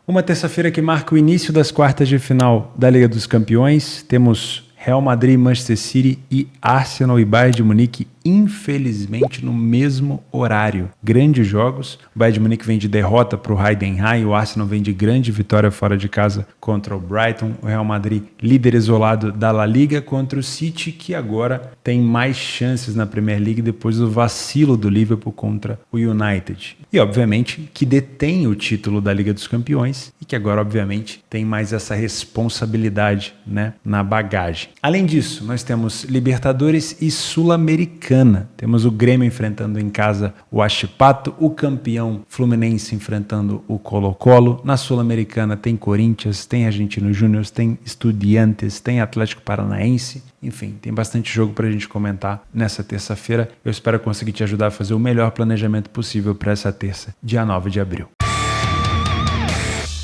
Uma terça-feira que marca o início das quartas de final da Liga dos Campeões. Temos Real Madrid, Manchester City e Arsenal e Bayern de Munique, infelizmente, no mesmo horário. Grandes jogos. O Bayern de Munique vem de derrota para o Heidenheim, o Arsenal vem de grande vitória fora de casa contra o Brighton. O Real Madrid, líder isolado da La Liga, contra o City, que agora tem mais chances na Premier League depois do vacilo do Liverpool contra o United. E, obviamente, que detém o título da Liga dos Campeões e que agora, obviamente, tem mais essa responsabilidade, né, na bagagem. Além disso, nós temos Libertadores e Sul-Americana. Temos o Grêmio enfrentando em casa o Huachipato, o campeão Fluminense enfrentando o Colo-Colo. Na Sul-Americana tem Corinthians, tem Argentinos Júnior, tem Estudiantes, tem Atlético Paranaense. Enfim, tem bastante jogo para a gente comentar nessa terça-feira. Eu espero conseguir te ajudar a fazer o melhor planejamento possível para essa terça, dia 9 de abril.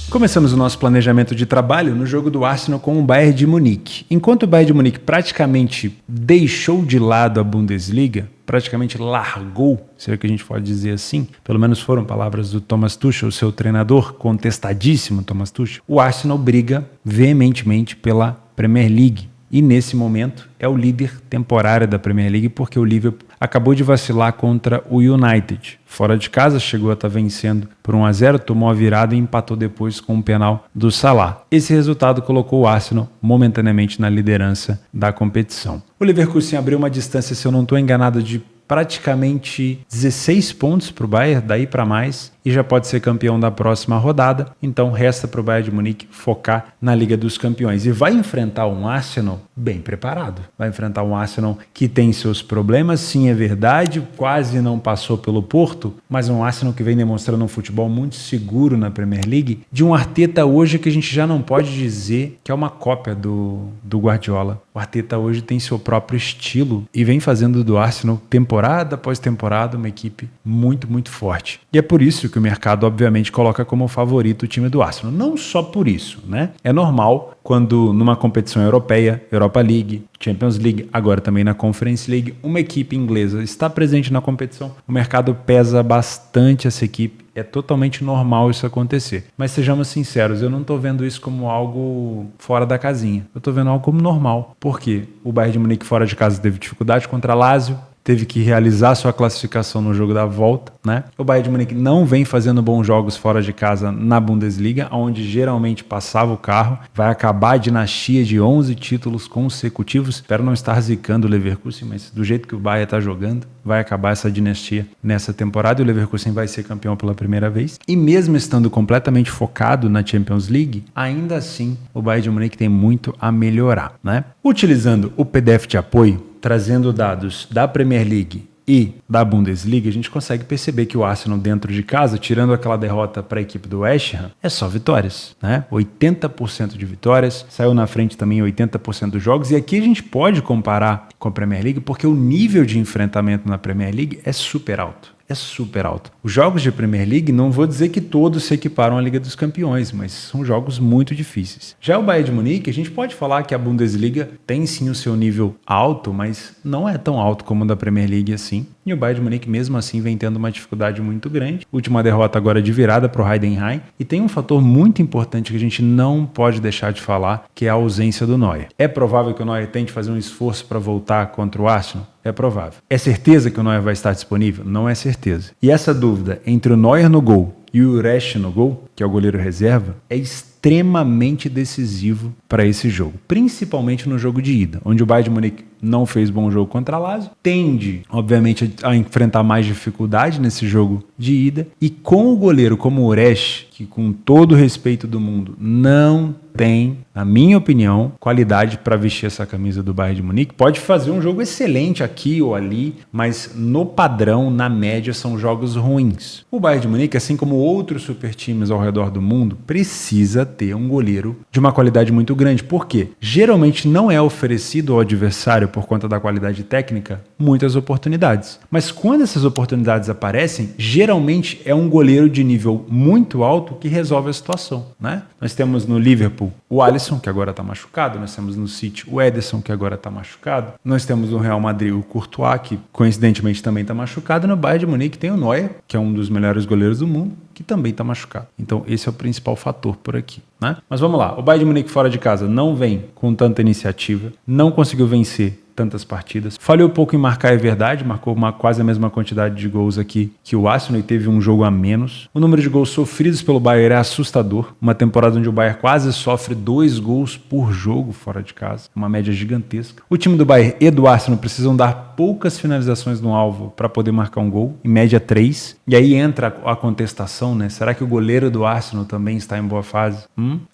Começamos o nosso planejamento de trabalho no jogo do Arsenal com o Bayern de Munique. Enquanto o Bayern de Munique praticamente deixou de lado a Bundesliga, praticamente largou, será que a gente pode dizer assim? Pelo menos foram palavras do Thomas Tuchel, o seu treinador, contestadíssimo Thomas Tuchel. O Arsenal briga veementemente pela Premier League. E nesse momento é o líder temporário da Premier League porque o Liverpool acabou de vacilar contra o United. Fora de casa, chegou a estar vencendo por 1-0, tomou a virada e empatou depois com um penal do Salah. Esse resultado colocou o Arsenal momentaneamente na liderança da competição. O Leverkusen abriu uma distância, se eu não estou enganado, de praticamente 16 pontos para o Bayern, daí para mais, e já pode ser campeão da próxima rodada. Então resta para o Bayern de Munique focar na Liga dos Campeões. E vai enfrentar um Arsenal bem preparado. Vai enfrentar um Arsenal que tem seus problemas, sim, é verdade, quase não passou pelo Porto, mas um Arsenal que vem demonstrando um futebol muito seguro na Premier League, de um Arteta hoje que a gente já não pode dizer que é uma cópia do Guardiola. O Arteta hoje tem seu próprio estilo e vem fazendo do Arsenal temporada após temporada uma equipe muito, muito forte. E é por isso que o mercado, obviamente, coloca como favorito o time do Arsenal. Não só por isso, né? É normal quando numa competição europeia, Europa League, Champions League, agora também na Conference League, uma equipe inglesa está presente na competição, o mercado pesa bastante essa equipe. É totalmente normal isso acontecer. Mas sejamos sinceros, eu não estou vendo isso como algo fora da casinha. Eu estou vendo algo como normal. Por quê? O Bayern de Munique fora de casa teve dificuldade contra a Lazio, teve que realizar sua classificação no jogo da volta, né? O Bayern de Munique não vem fazendo bons jogos fora de casa na Bundesliga, onde geralmente passava o carro. Vai acabar a dinastia de 11 títulos consecutivos. Espero não estar zicando o Leverkusen, mas do jeito que o Bayern está jogando, vai acabar essa dinastia nessa temporada e o Leverkusen vai ser campeão pela primeira vez. E mesmo estando completamente focado na Champions League, ainda assim o Bayern de Munique tem muito a melhorar, né? Utilizando o PDF de apoio, trazendo dados da Premier League e da Bundesliga, a gente consegue perceber que o Arsenal dentro de casa, tirando aquela derrota para a equipe do West Ham, é só vitórias, né? 80% de vitórias, saiu na frente também em 80% dos jogos, e aqui a gente pode comparar com a Premier League porque o nível de enfrentamento na Premier League é super alto. É super alto. Os jogos de Premier League, não vou dizer que todos se equiparam à Liga dos Campeões, mas são jogos muito difíceis. Já o Bayern de Munique, a gente pode falar que a Bundesliga tem sim o seu nível alto, mas não é tão alto como o da Premier League assim. E o Bayern de Munique mesmo assim vem tendo uma dificuldade muito grande. Última derrota agora de virada para o Heidenheim. E tem um fator muito importante que a gente não pode deixar de falar, que é a ausência do Neuer. É provável que o Neuer tente fazer um esforço para voltar contra o Arsenal? É provável. É certeza que o Neuer vai estar disponível? Não é certeza. E essa dúvida entre o Neuer no gol e o Uresh no gol, que é o goleiro reserva, é extremamente decisivo para esse jogo, principalmente no jogo de ida, onde o Bayern de Munique não fez bom jogo contra a Lazio, tende, obviamente, a enfrentar mais dificuldade nesse jogo de ida, e com o goleiro como o Uresh, que com todo o respeito do mundo, não tem, na minha opinião, qualidade para vestir essa camisa do Bayern de Munique. Pode fazer um jogo excelente aqui ou ali, mas no padrão, na média, são jogos ruins. O Bayern de Munique, assim como outros super times ao redor do mundo, precisa ter um goleiro de uma qualidade muito grande. Por quê? Geralmente não é oferecido ao adversário, por conta da qualidade técnica, muitas oportunidades. Mas quando essas oportunidades aparecem, geralmente é um goleiro de nível muito alto que resolve a situação, né? Nós temos no Liverpool o Alisson, que agora está machucado. Nós temos no City o Ederson, que agora está machucado. Nós temos no Real Madrid o Courtois, que coincidentemente também está machucado. No Bayern de Munique tem o Neuer, que é um dos melhores goleiros do mundo, que que também está machucado. Então esse é o principal fator por aqui, né? Mas vamos lá, o Bayern de Munique fora de casa não vem com tanta iniciativa, não conseguiu vencer tantas partidas. Falhou pouco em marcar, é verdade, marcou quase a mesma quantidade de gols aqui que o Arsenal e teve um jogo a menos. O número de gols sofridos pelo Bayern é assustador, uma temporada onde o Bayern quase sofre 2 gols por jogo fora de casa, uma média gigantesca. O time do Bayern e do Arsenal precisam dar poucas finalizações no alvo para poder marcar um gol, em média 3, e aí entra a contestação, né? Será que o goleiro do Arsenal também está em boa fase?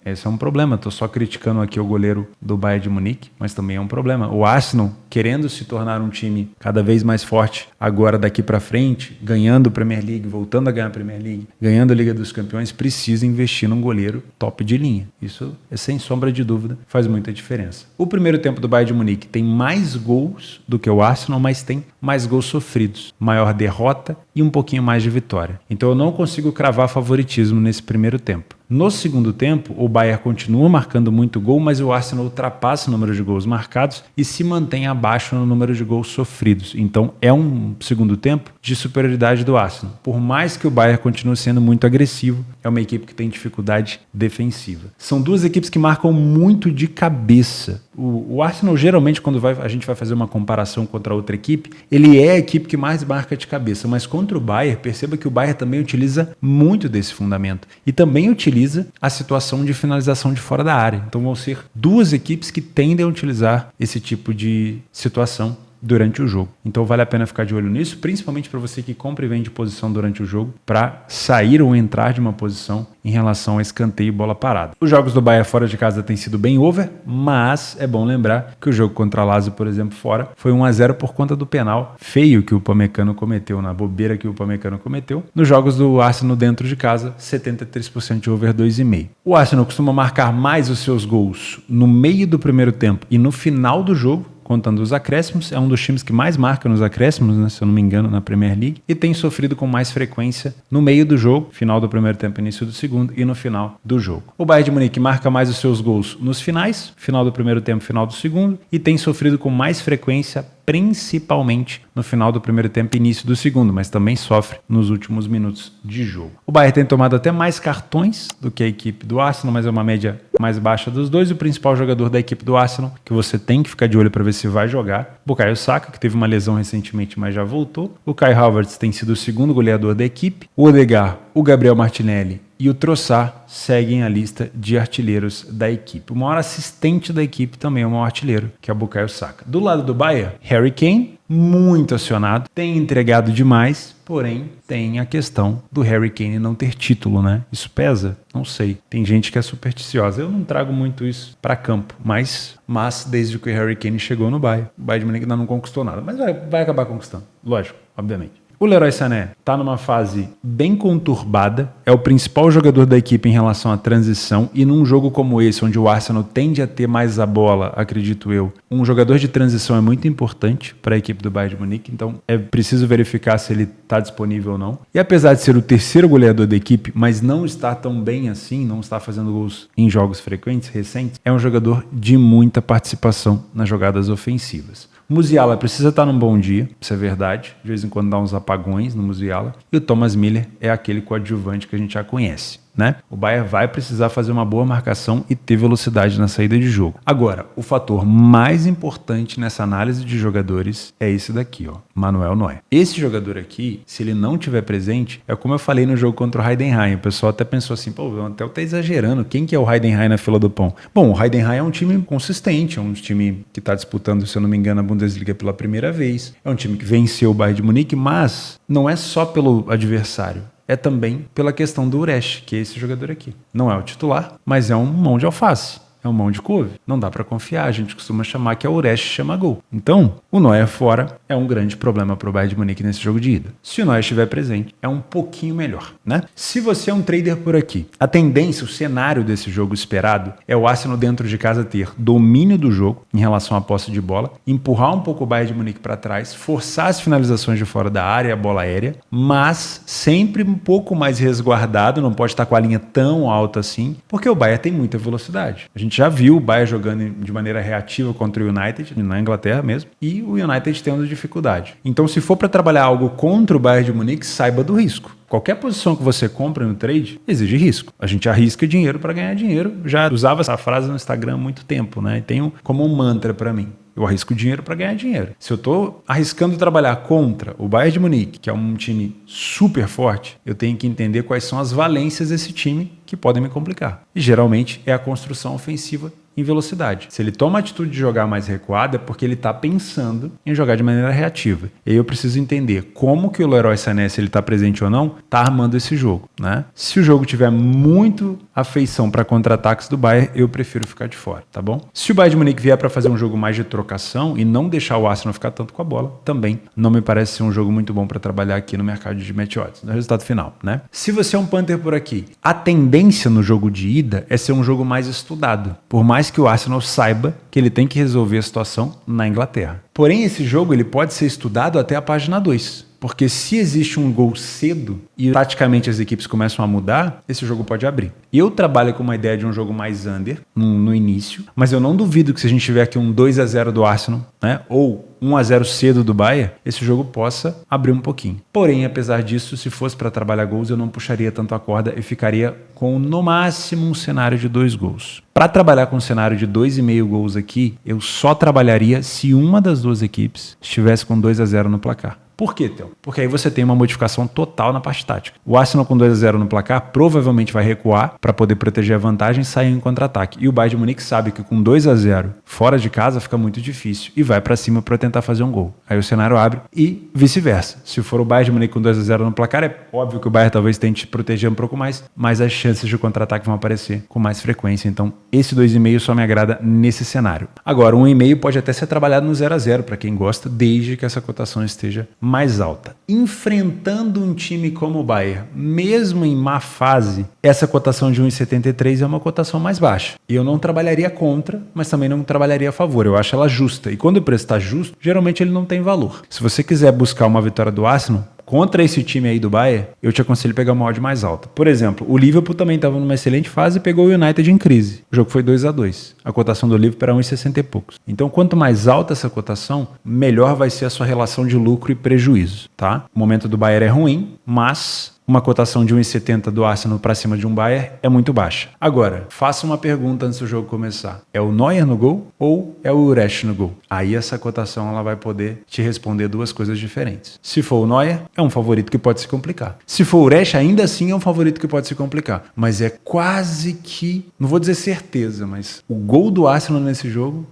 Esse é um problema, tô só criticando aqui o goleiro do Bayern de Munique, mas também é um problema. O Arsenal, querendo se tornar um time cada vez mais forte agora daqui para frente, ganhando Premier League, voltando a ganhar a Premier League, ganhando a Liga dos Campeões, precisa investir num goleiro top de linha. Isso, sem sombra de dúvida, faz muita diferença. O primeiro tempo do Bayern de Munique tem mais gols do que o Arsenal, mas tem mais gols sofridos, maior derrota e um pouquinho mais de vitória. Então eu não consigo cravar favoritismo nesse primeiro tempo. No segundo tempo, o Bayern continua marcando muito gol, mas o Arsenal ultrapassa o número de gols marcados e se mantém abaixo no número de gols sofridos. Então é um segundo tempo de superioridade do Arsenal. Por mais que o Bayern continue sendo muito agressivo, é uma equipe que tem dificuldade defensiva. São duas equipes que marcam muito de cabeça. O Arsenal, geralmente, quando a gente vai fazer uma comparação contra outra equipe, ele é a equipe que mais marca de cabeça, mas contra o Bayern, perceba que o Bayern também utiliza muito desse fundamento e também utiliza a situação de finalização de fora da área. Então vão ser duas equipes que tendem a utilizar esse tipo de situação durante o jogo. Então vale a pena ficar de olho nisso, principalmente para você que compra e vende posição durante o jogo, para sair ou entrar de uma posição em relação a escanteio e bola parada. Os jogos do Bayern fora de casa têm sido bem over, mas é bom lembrar que o jogo contra a Lazio, por exemplo, fora, foi 1-0 por conta do penal feio que o Upamecano cometeu, na bobeira que o Upamecano cometeu. Nos jogos do Arsenal dentro de casa, 73% de over 2,5. O Arsenal costuma marcar mais os seus gols no meio do primeiro tempo e no final do jogo, contando os acréscimos, é um dos times que mais marca nos acréscimos, né, se eu não me engano, na Premier League, e tem sofrido com mais frequência no meio do jogo, final do primeiro tempo, início do segundo, e no final do jogo. O Bayern de Munique marca mais os seus gols nos finais, final do primeiro tempo, final do segundo, e tem sofrido com mais frequência, principalmente no final do primeiro tempo e início do segundo, mas também sofre nos últimos minutos de jogo. O Bayern tem tomado até mais cartões do que a equipe do Arsenal, mas é uma média mais baixa dos dois. O principal jogador da equipe do Arsenal, que você tem que ficar de olho para ver se vai jogar, Bukayo Saka, que teve uma lesão recentemente, mas já voltou. O Kai Havertz tem sido o segundo goleador da equipe. O Odegaard, o Gabriel Martinelli e o Trossard seguem a lista de artilheiros da equipe. O maior assistente da equipe também é o maior artilheiro, que é o Bukayo Saka. Do lado do Bayern, Harry Kane, muito acionado, tem entregado demais, porém tem a questão do Harry Kane não ter título, né? Isso pesa? Não sei. Tem gente que é supersticiosa. Eu não trago muito isso para campo, mas desde que o Harry Kane chegou no Bayern, o Bayern de Munique ainda não conquistou nada, mas vai acabar conquistando, lógico, obviamente. O Leroy Sané está numa fase bem conturbada, é o principal jogador da equipe em relação à transição, e num jogo como esse, onde o Arsenal tende a ter mais a bola, acredito eu, um jogador de transição é muito importante para a equipe do Bayern de Munique, então é preciso verificar se ele está disponível ou não. E apesar de ser o terceiro goleador da equipe, mas não está tão bem assim, não está fazendo gols em jogos frequentes, recentes, é um jogador de muita participação nas jogadas ofensivas. Musiala precisa estar num bom dia, isso é verdade, de vez em quando dá uns apagões no Musiala, e o Thomas Müller é aquele coadjuvante que a gente já conhece, né? O Bayern vai precisar fazer uma boa marcação e ter velocidade na saída de jogo. Agora, o fator mais importante nessa análise de jogadores é esse daqui, ó, Manuel Neuer. Esse jogador aqui, se ele não tiver presente, é como eu falei no jogo contra o Heidenheim, o pessoal até pensou assim, pô, o Antel tá exagerando, quem que é o Heidenheim na fila do pão? Bom, o Heidenheim é um time consistente, é um time que tá disputando, se eu não me engano, a Bundesliga pela primeira vez, é um time que venceu o Bayern de Munique, mas não é só pelo adversário, é também pela questão do Uresh, que é esse jogador aqui. Não é o titular, mas é um mão de alface. É um mão de couve. Não dá para confiar. A gente costuma chamar que é o Uresh chama gol. Então, o Neuer fora é um grande problema para o Bayern de Munique nesse jogo de ida. Se o Neuer estiver presente, é um pouquinho melhor, né? Se você é um trader por aqui, a tendência, o cenário desse jogo esperado é o Arsenal dentro de casa ter domínio do jogo em relação à posse de bola, empurrar um pouco o Bayern de Munique para trás, forçar as finalizações de fora da área, a bola aérea, mas sempre um pouco mais resguardado, não pode estar com a linha tão alta assim, porque o Bayern tem muita velocidade. A gente gente já viu o Bayern jogando de maneira reativa contra o United, na Inglaterra mesmo, e o United tendo dificuldade. Então, se for para trabalhar algo contra o Bayern de Munique, saiba do risco. Qualquer posição que você compra no trade exige risco. A gente arrisca dinheiro para ganhar dinheiro. Já usava essa frase no Instagram há muito tempo, né? E tenho como um mantra para mim. Eu arrisco dinheiro para ganhar dinheiro. Se eu estou arriscando trabalhar contra o Bayern de Munique, que é um time super forte, eu tenho que entender quais são as valências desse time que podem me complicar. E geralmente é a construção ofensiva em velocidade. Se ele toma a atitude de jogar mais recuado, é porque ele está pensando em jogar de maneira reativa. E aí eu preciso entender como que o Leroy Sané, se ele está presente ou não, está armando esse jogo, né? Se o jogo tiver muito afeição para contra-ataques do Bayern, eu prefiro ficar de fora, tá bom? Se o Bayern de Munique vier para fazer um jogo mais de trocação e não deixar o Arsenal ficar tanto com a bola, também não me parece ser um jogo muito bom para trabalhar aqui no mercado de match odds, no resultado final, né? Se você é um punter por aqui, a tendência no jogo de ida é ser um jogo mais estudado, por mais que o Arsenal saiba que ele tem que resolver a situação na Inglaterra. Porém, esse jogo ele pode ser estudado até a página 2. Porque se existe um gol cedo e taticamente as equipes começam a mudar, esse jogo pode abrir. Eu trabalho com uma ideia de um jogo mais under no início, mas eu não duvido que se a gente tiver aqui um 2-0 do Arsenal, né, ou 1-0 cedo do Bayern, esse jogo possa abrir um pouquinho. Porém, apesar disso, se fosse para trabalhar gols, eu não puxaria tanto a corda e ficaria com no máximo um cenário de 2 gols. Para trabalhar com um cenário de 2,5 gols aqui, eu só trabalharia se uma das duas equipes estivesse com 2-0 no placar. Por quê, Theo? Porque aí você tem uma modificação total na parte tática. O Arsenal com 2-0 no placar provavelmente vai recuar para poder proteger a vantagem e sair em contra-ataque. E o Bayern de Munique sabe que com 2-0 fora de casa fica muito difícil e vai para cima para tentar fazer um gol. Aí o cenário abre e vice-versa. Se for o Bayern de Munique com 2-0 no placar, é óbvio que o Bayern talvez tente proteger um pouco mais, mas as chances de contra-ataque vão aparecer com mais frequência. Então, esse 2,5 só me agrada nesse cenário. Agora, 1,5 pode até ser trabalhado no 0-0 para quem gosta, desde que essa cotação esteja mais alta. Enfrentando um time como o Bayern, mesmo em má fase, essa cotação de 1,73 é uma cotação mais baixa. Eu não trabalharia contra, mas também não trabalharia a favor. Eu acho ela justa. E quando o preço está justo, geralmente ele não tem valor. Se você quiser buscar uma vitória do Arsenal, contra esse time aí do Bayern, eu te aconselho a pegar uma odd mais alta. Por exemplo, o Liverpool também estava numa excelente fase e pegou o United em crise. O jogo foi 2-2. A cotação do Liverpool era 1,60 e poucos. Então, quanto mais alta essa cotação, melhor vai ser a sua relação de lucro e prejuízo, tá? O momento do Bayern é ruim, mas uma cotação de 1,70 do Arsenal para cima de um Bayern é muito baixa. Agora, faça uma pergunta antes do jogo começar. É o Neuer no gol ou é o Uresh no gol? Aí essa cotação ela vai poder te responder duas coisas diferentes. Se for o Neuer, é um favorito que pode se complicar. Se for o Uresh, ainda assim é um favorito que pode se complicar. Mas é quase que, não vou dizer certeza, mas o gol do Arsenal nesse jogo,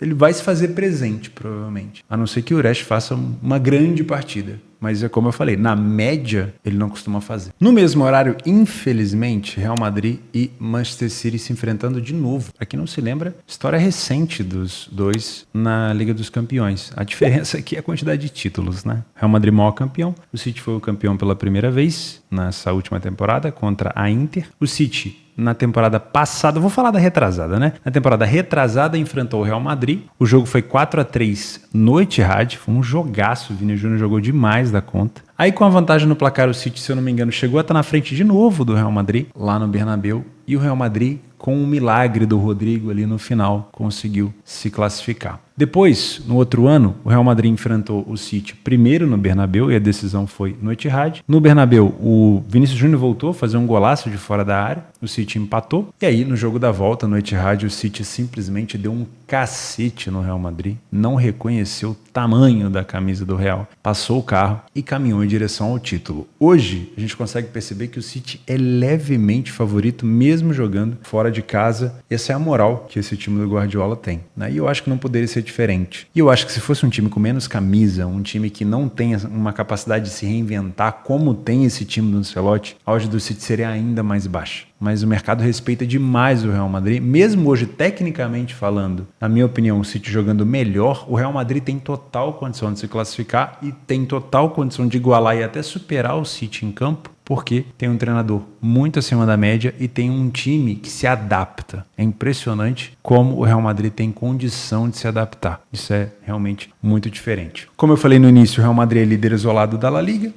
ele vai se fazer presente, provavelmente. A não ser que o Uresh faça uma grande partida. Mas é como eu falei, na média ele não costuma fazer. No mesmo horário, infelizmente, Real Madrid e Manchester City se enfrentando de novo. Aqui não se lembra, história recente dos dois na Liga dos Campeões. A diferença aqui é a quantidade de títulos, né? Real Madrid maior campeão, o City foi o campeão pela primeira vez nessa última temporada contra a Inter. O City na temporada passada, vou falar da retrasada, né? Na temporada retrasada enfrentou o Real Madrid. O jogo foi 4-3 no Etihad, foi um jogaço. O Vini Júnior jogou demais da conta. Aí com a vantagem no placar, o City, se eu não me engano, chegou a estar na frente de novo do Real Madrid, lá no Bernabéu. E o Real Madrid, com um milagre do Rodrigo ali no final, conseguiu se classificar. Depois, no outro ano, o Real Madrid enfrentou o City primeiro no Bernabéu e a decisão foi no Etihad. No Bernabéu, o Vinícius Júnior voltou a fazer um golaço de fora da área, o City empatou. E aí, no jogo da volta, no Etihad, o City simplesmente deu um cacete no Real Madrid, não reconheceu o tamanho da camisa do Real, passou o carro e caminhou em direção ao título. Hoje, a gente consegue perceber que o City é levemente favorito, mesmo jogando fora de casa. Essa é a moral que esse time do Guardiola tem, né? E eu acho que não poderia ser diferente. E eu acho que se fosse um time com menos camisa, um time que não tem uma capacidade de se reinventar como tem esse time do Ancelotti, a odd do City seria ainda mais baixa. Mas o mercado respeita demais o Real Madrid, mesmo hoje, tecnicamente falando, na minha opinião, o City jogando melhor, o Real Madrid tem total condição de se classificar e tem total condição de igualar e até superar o City em campo, porque tem um treinador muito acima da média e tem um time que se adapta. É impressionante como o Real Madrid tem condição de se adaptar. Isso é realmente muito diferente. Como eu falei no início, o Real Madrid é líder isolado da La Liga.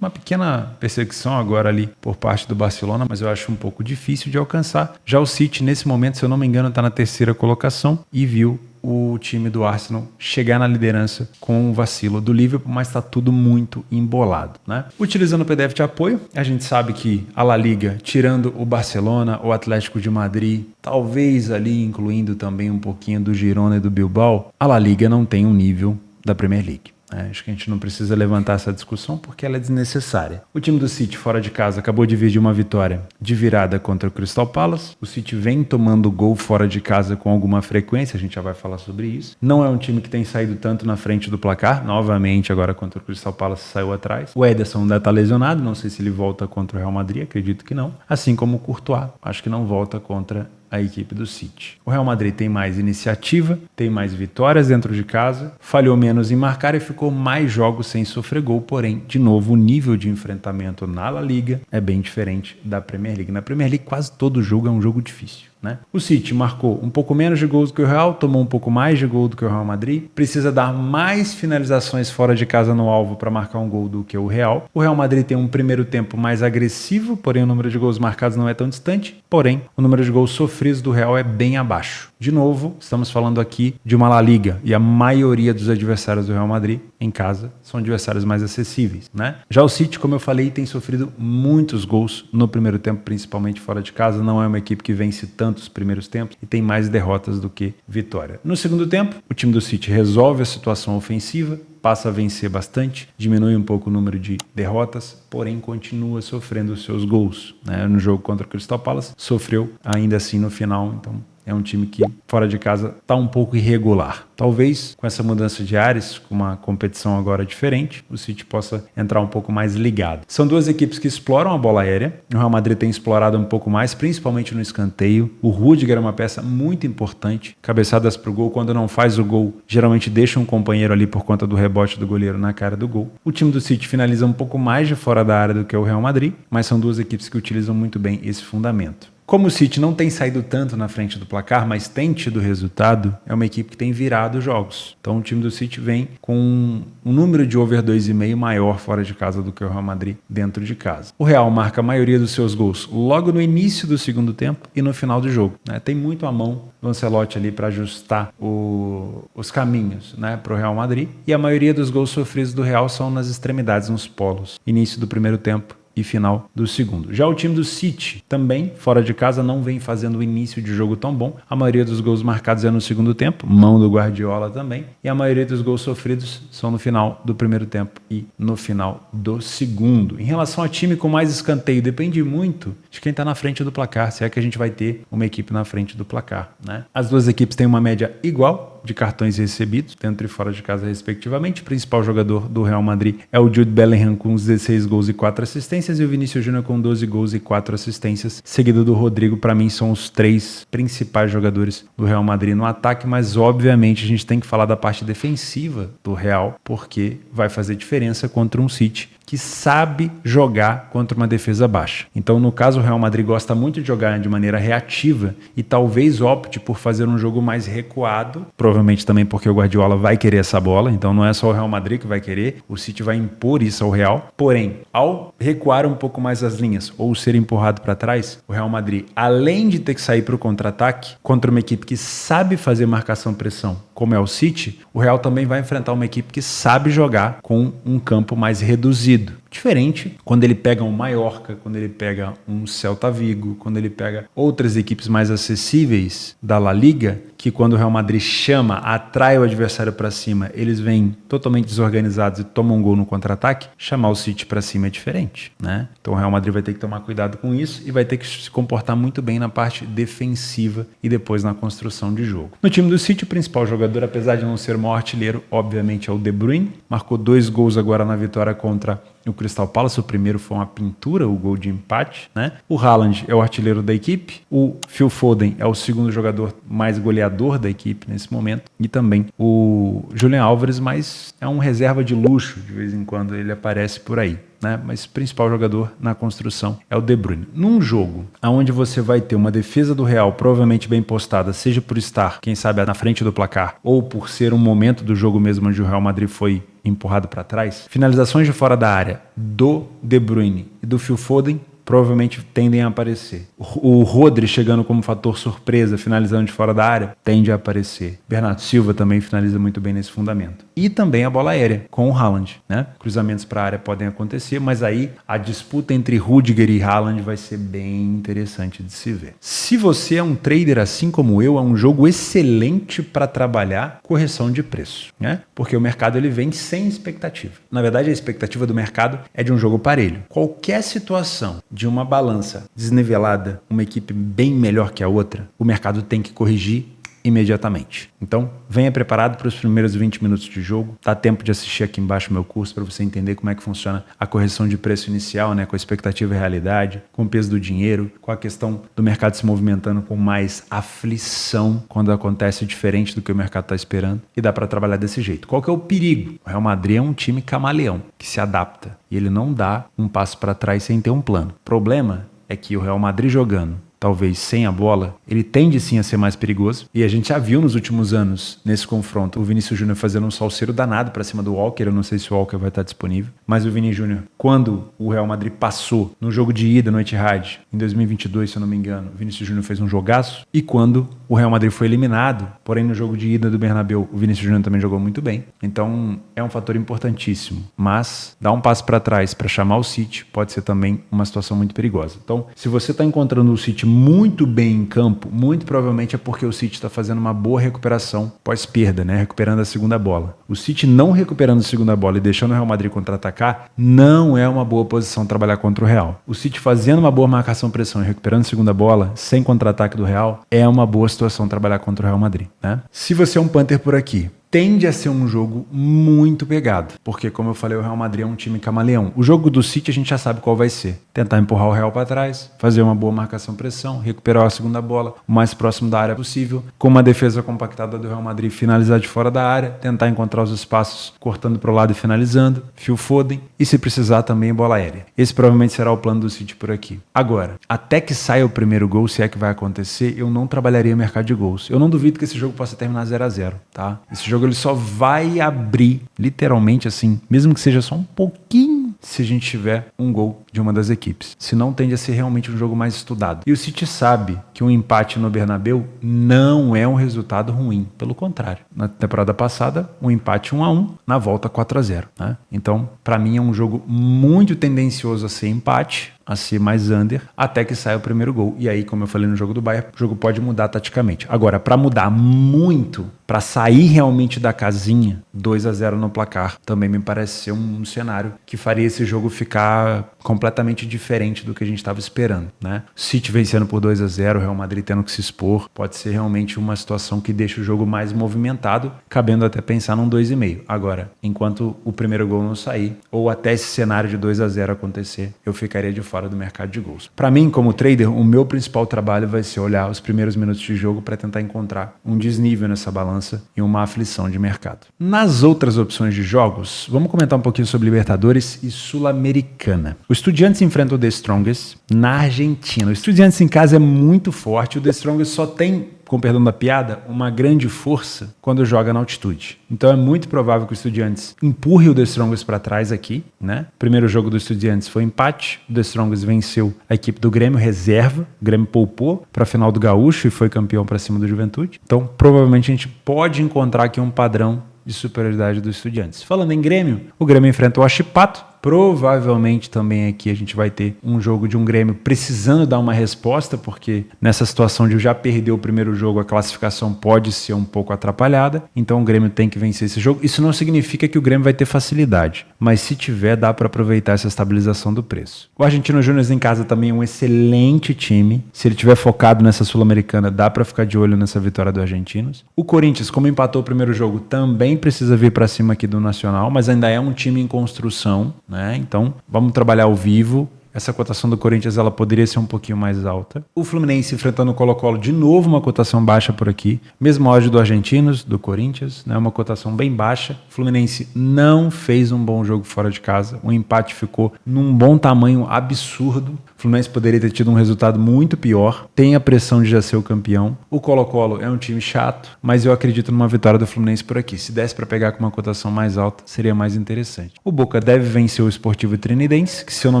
uma pequena perseguição agora ali por parte do Barcelona, mas eu acho um pouco difícil de alcançar. Já o City, nesse momento, se eu não me engano, está na terceira colocação e viu o time do Arsenal chegar na liderança com o vacilo do Liverpool, mas está tudo muito embolado, né? Utilizando o PDF de apoio, a gente sabe que a La Liga, tirando o Barcelona, o Atlético de Madrid, talvez ali incluindo também um pouquinho do Girona e do Bilbao, a La Liga não tem um nível da Premier League. Acho que a gente não precisa levantar essa discussão porque ela é desnecessária. O time do City fora de casa acabou de vir de uma vitória de virada contra o Crystal Palace. O City vem tomando gol fora de casa com alguma frequência, a gente já vai falar sobre isso. Não é um time que tem saído tanto na frente do placar, novamente agora contra o Crystal Palace saiu atrás. O Ederson ainda está lesionado, não sei se ele volta contra o Real Madrid, acredito que não. Assim como o Courtois, acho que não volta contra a equipe do City. O Real Madrid tem mais iniciativa, tem mais vitórias dentro de casa, falhou menos em marcar e ficou mais jogos sem sofrer gol, porém, de novo, o nível de enfrentamento na La Liga é bem diferente da Premier League. Na Premier League, quase todo jogo é um jogo difícil, né? O City marcou um pouco menos de gols do que o Real, tomou um pouco mais de gol do que o Real Madrid, precisa dar mais finalizações fora de casa no alvo para marcar um gol do que o Real. O Real Madrid tem um primeiro tempo mais agressivo, porém o número de gols marcados não é tão distante, porém o número de gols sofridos do Real é bem abaixo. De novo, estamos falando aqui de uma La Liga e a maioria dos adversários do Real Madrid em casa são adversários mais acessíveis, né? Já o City, como eu falei, tem sofrido muitos gols no primeiro tempo, principalmente fora de casa. Não é uma equipe que vence tanto os primeiros tempos e tem mais derrotas do que vitória. No segundo tempo, o time do City resolve a situação ofensiva, passa a vencer bastante, diminui um pouco o número de derrotas, porém continua sofrendo os seus gols, né? No jogo contra o Crystal Palace, sofreu ainda assim no final, então é um time que, fora de casa, está um pouco irregular. Talvez, com essa mudança de ares, com uma competição agora diferente, o City possa entrar um pouco mais ligado. São duas equipes que exploram a bola aérea. O Real Madrid tem explorado um pouco mais, principalmente no escanteio. O Rudiger é uma peça muito importante. Cabeçadas para o gol. Quando não faz o gol, geralmente deixa um companheiro ali por conta do rebote do goleiro na cara do gol. O time do City finaliza um pouco mais de fora da área do que o Real Madrid, mas são duas equipes que utilizam muito bem esse fundamento. Como o City não tem saído tanto na frente do placar, mas tem tido resultado, é uma equipe que tem virado jogos. Então o time do City vem com um número de over 2,5 maior fora de casa do que o Real Madrid dentro de casa. O Real marca a maioria dos seus gols logo no início do segundo tempo e no final do jogo, né? Tem muito à mão do Ancelotti ali para ajustar os caminhos, né, para o Real Madrid. E a maioria dos gols sofridos do Real são nas extremidades, nos polos. Início do primeiro tempo e final do segundo. Já o time do City, também fora de casa, não vem fazendo o início de jogo tão bom. A maioria dos gols marcados é no segundo tempo, mão do Guardiola também, e a maioria dos gols sofridos são no final do primeiro tempo e no final do segundo. Em relação ao time com mais escanteio, depende muito de quem está na frente do placar, se é que a gente vai ter uma equipe na frente do placar, né? As duas equipes têm uma média igual de cartões recebidos, dentro e fora de casa respectivamente. O principal jogador do Real Madrid é o Jude Bellingham com 16 gols e 4 assistências e o Vinícius Júnior com 12 gols e 4 assistências, seguido do Rodrigo. Para mim são os três principais jogadores do Real Madrid no ataque, mas obviamente a gente tem que falar da parte defensiva do Real, porque vai fazer diferença contra um City que sabe jogar contra uma defesa baixa. Então, no caso, o Real Madrid gosta muito de jogar de maneira reativa e talvez opte por fazer um jogo mais recuado, provavelmente também porque o Guardiola vai querer essa bola, então não é só o Real Madrid que vai querer, o City vai impor isso ao Real. Porém, ao recuar um pouco mais as linhas ou ser empurrado para trás, o Real Madrid, além de ter que sair para o contra-ataque, contra uma equipe que sabe fazer marcação-pressão, como é o City, o Real também vai enfrentar uma equipe que sabe jogar com um campo mais reduzido. Diferente quando ele pega um Mallorca, quando ele pega um Celta Vigo, quando ele pega outras equipes mais acessíveis da La Liga, que quando o Real Madrid chama, atrai o adversário para cima, eles vêm totalmente desorganizados e tomam um gol no contra-ataque. Chamar o City para cima é diferente, né? Então o Real Madrid vai ter que tomar cuidado com isso e vai ter que se comportar muito bem na parte defensiva e depois na construção de jogo. No time do City, o principal jogador, apesar de não ser o maior artilheiro, obviamente é o De Bruyne. Marcou 2 gols agora na vitória contra o Crystal Palace. O primeiro foi uma pintura, o gol de empate, né? O Haaland é o artilheiro da equipe, o Phil Foden é o segundo jogador mais goleador da equipe nesse momento e também o Julian Álvares, mas é um reserva de luxo, de vez em quando ele aparece por aí, né? Mas o principal jogador na construção é o De Bruyne. Num jogo onde você vai ter uma defesa do Real provavelmente bem postada, seja por estar, quem sabe, na frente do placar ou por ser um momento do jogo mesmo onde o Real Madrid foi empurrado para trás, finalizações de fora da área do De Bruyne e do Phil Foden provavelmente tendem a aparecer. O Rodri chegando como fator surpresa, finalizando de fora da área, tende a aparecer. Bernardo Silva também finaliza muito bem nesse fundamento. E também a bola aérea, com o Haaland, né? Cruzamentos para a área podem acontecer, mas aí a disputa entre Rudiger e Haaland vai ser bem interessante de se ver. Se você é um trader assim como eu, é um jogo excelente para trabalhar correção de preço, né? Porque o mercado ele vem sem expectativa. Na verdade, a expectativa do mercado é de um jogo parelho. Qualquer situação de uma balança desnivelada, uma equipe bem melhor que a outra, o mercado tem que corrigir imediatamente. Então, venha preparado para os primeiros 20 minutos de jogo. Dá tempo de assistir aqui embaixo o meu curso para você entender como é que funciona a correção de preço inicial, né, com a expectativa e realidade, com o peso do dinheiro, com a questão do mercado se movimentando com mais aflição quando acontece diferente do que o mercado está esperando. E dá para trabalhar desse jeito. Qual que é o perigo? O Real Madrid é um time camaleão, que se adapta. E ele não dá um passo para trás sem ter um plano. O problema é que o Real Madrid jogando talvez sem a bola, ele tende sim a ser mais perigoso. E a gente já viu nos últimos anos, nesse confronto, o Vinícius Júnior fazendo um salseiro danado para cima do Walker. Eu não sei se o Walker vai estar disponível, mas o Vini Júnior, quando o Real Madrid passou no jogo de ida no Etihad, em 2022, se eu não me engano, o Vinícius Júnior fez um jogaço. E quando o Real Madrid foi eliminado, porém no jogo de ida do Bernabéu, o Vinícius Júnior também jogou muito bem. Então é um fator importantíssimo. Mas dar um passo para trás para chamar o City pode ser também uma situação muito perigosa. Então, se você está encontrando o City muito bem em campo, muito provavelmente é porque o City está fazendo uma boa recuperação pós-perda, né? Recuperando a segunda bola. O City não recuperando a segunda bola e deixando o Real Madrid contra-atacar não é uma boa posição trabalhar contra o Real. O City fazendo uma boa marcação-pressão e recuperando a segunda bola sem contra-ataque do Real é uma boa situação trabalhar contra o Real Madrid, né? Se você é um Panther por aqui, tende a ser um jogo muito pegado, porque, como eu falei, o Real Madrid é um time camaleão. O jogo do City a gente já sabe qual vai ser. Tentar empurrar o Real para trás, fazer uma boa marcação-pressão, recuperar a segunda bola o mais próximo da área possível, com uma defesa compactada do Real Madrid, finalizar de fora da área, tentar encontrar os espaços cortando para o lado e finalizando, Phil Foden, e se precisar também bola aérea. Esse provavelmente será o plano do City por aqui. Agora, até que saia o primeiro gol, se é que vai acontecer, eu não trabalharia o mercado de gols. Eu não duvido que esse jogo possa terminar 0-0, tá? Esse jogo ele só vai abrir, literalmente assim, mesmo que seja só um pouquinho, se a gente tiver um gol de uma das equipes. Senão tende a ser realmente um jogo mais estudado. E o City sabe que um empate no Bernabéu não é um resultado ruim. Pelo contrário. Na temporada passada, um empate 1-1, na volta 4-0. Né? Então, para mim é um jogo muito tendencioso a ser empate, a ser mais under, até que saia o primeiro gol. E aí, como eu falei no jogo do Bayern, o jogo pode mudar taticamente. Agora, para mudar muito, para sair realmente da casinha, 2-0 no placar, também me parece ser um cenário que faria esse jogo ficar completamente diferente do que a gente estava esperando, né? City vencendo por 2-0, o Real Madrid tendo que se expor, pode ser realmente uma situação que deixa o jogo mais movimentado, cabendo até pensar num 2,5. Agora, enquanto o primeiro gol não sair, ou até esse cenário de 2-0 acontecer, eu ficaria de fora do mercado de gols. Para mim, como trader, o meu principal trabalho vai ser olhar os primeiros minutos de jogo para tentar encontrar um desnível nessa balança e uma aflição de mercado. Nas outras opções de jogos, vamos comentar um pouquinho sobre Libertadores e Sul-Americana. O Estudiantes enfrenta o The Strongest na Argentina. O Estudiantes em casa é muito forte, o The Strongest só tem, com perdão da piada, uma grande força quando joga na altitude. Então é muito provável que o Estudiantes empurre o The Strongest para trás aqui, né? O primeiro jogo do Estudiantes foi empate, o The Strongest venceu a equipe do Grêmio reserva, o Grêmio poupou para a final do Gaúcho e foi campeão para cima do Juventude. Então provavelmente a gente pode encontrar aqui um padrão de superioridade do Estudiantes. Falando em Grêmio, o Grêmio enfrenta o Huachipato. Provavelmente também aqui a gente vai ter um jogo de um Grêmio precisando dar uma resposta, porque nessa situação de já perder o primeiro jogo, a classificação pode ser um pouco atrapalhada, então o Grêmio tem que vencer esse jogo. Isso não significa que o Grêmio vai ter facilidade, mas se tiver, dá para aproveitar essa estabilização do preço. O Argentino Júnior em casa também é um excelente time, se ele tiver focado nessa Sul-Americana, dá para ficar de olho nessa vitória do Argentinos. O Corinthians, como empatou o primeiro jogo, também precisa vir para cima aqui do Nacional, mas ainda é um time em construção, né? Então, vamos trabalhar ao vivo. Essa cotação do Corinthians ela poderia ser um pouquinho mais alta. O Fluminense enfrentando o Colo-Colo, de novo uma cotação baixa por aqui. Mesmo ódio do Argentinos, do Corinthians, né? Uma cotação bem baixa. O Fluminense não fez um bom jogo fora de casa. O empate ficou num bom tamanho absurdo. O Fluminense poderia ter tido um resultado muito pior, tem a pressão de já ser o campeão. O Colo-Colo é um time chato, mas eu acredito numa vitória do Fluminense por aqui. Se desse para pegar com uma cotação mais alta, seria mais interessante. O Boca deve vencer o Sportivo Trinidense, que se eu não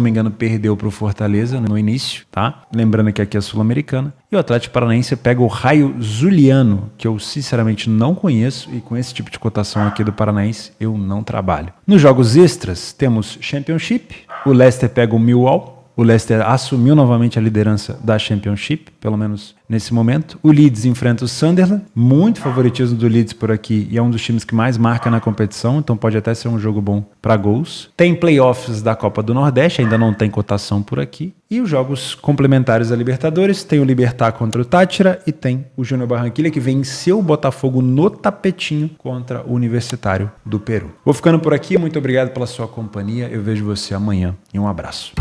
me engano perdeu para o Fortaleza no início, tá? Lembrando que aqui é Sul-Americana. E o Atlético Paranaense pega o Raio Zuliano, que eu sinceramente não conheço, e com esse tipo de cotação aqui do Paranaense eu não trabalho. Nos jogos extras temos Championship, o Leicester pega o Millwall. O Leicester assumiu novamente a liderança da Championship, pelo menos nesse momento. O Leeds enfrenta o Sunderland, muito favoritismo do Leeds por aqui, e é um dos times que mais marca na competição, então pode até ser um jogo bom para gols. Tem playoffs da Copa do Nordeste, ainda não tem cotação por aqui. E os jogos complementares da Libertadores, tem o Libertad contra o Táchira e tem o Júnior Barranquilla, que venceu o Botafogo no tapetinho contra o Universitário do Peru. Vou ficando por aqui, muito obrigado pela sua companhia, eu vejo você amanhã e um abraço.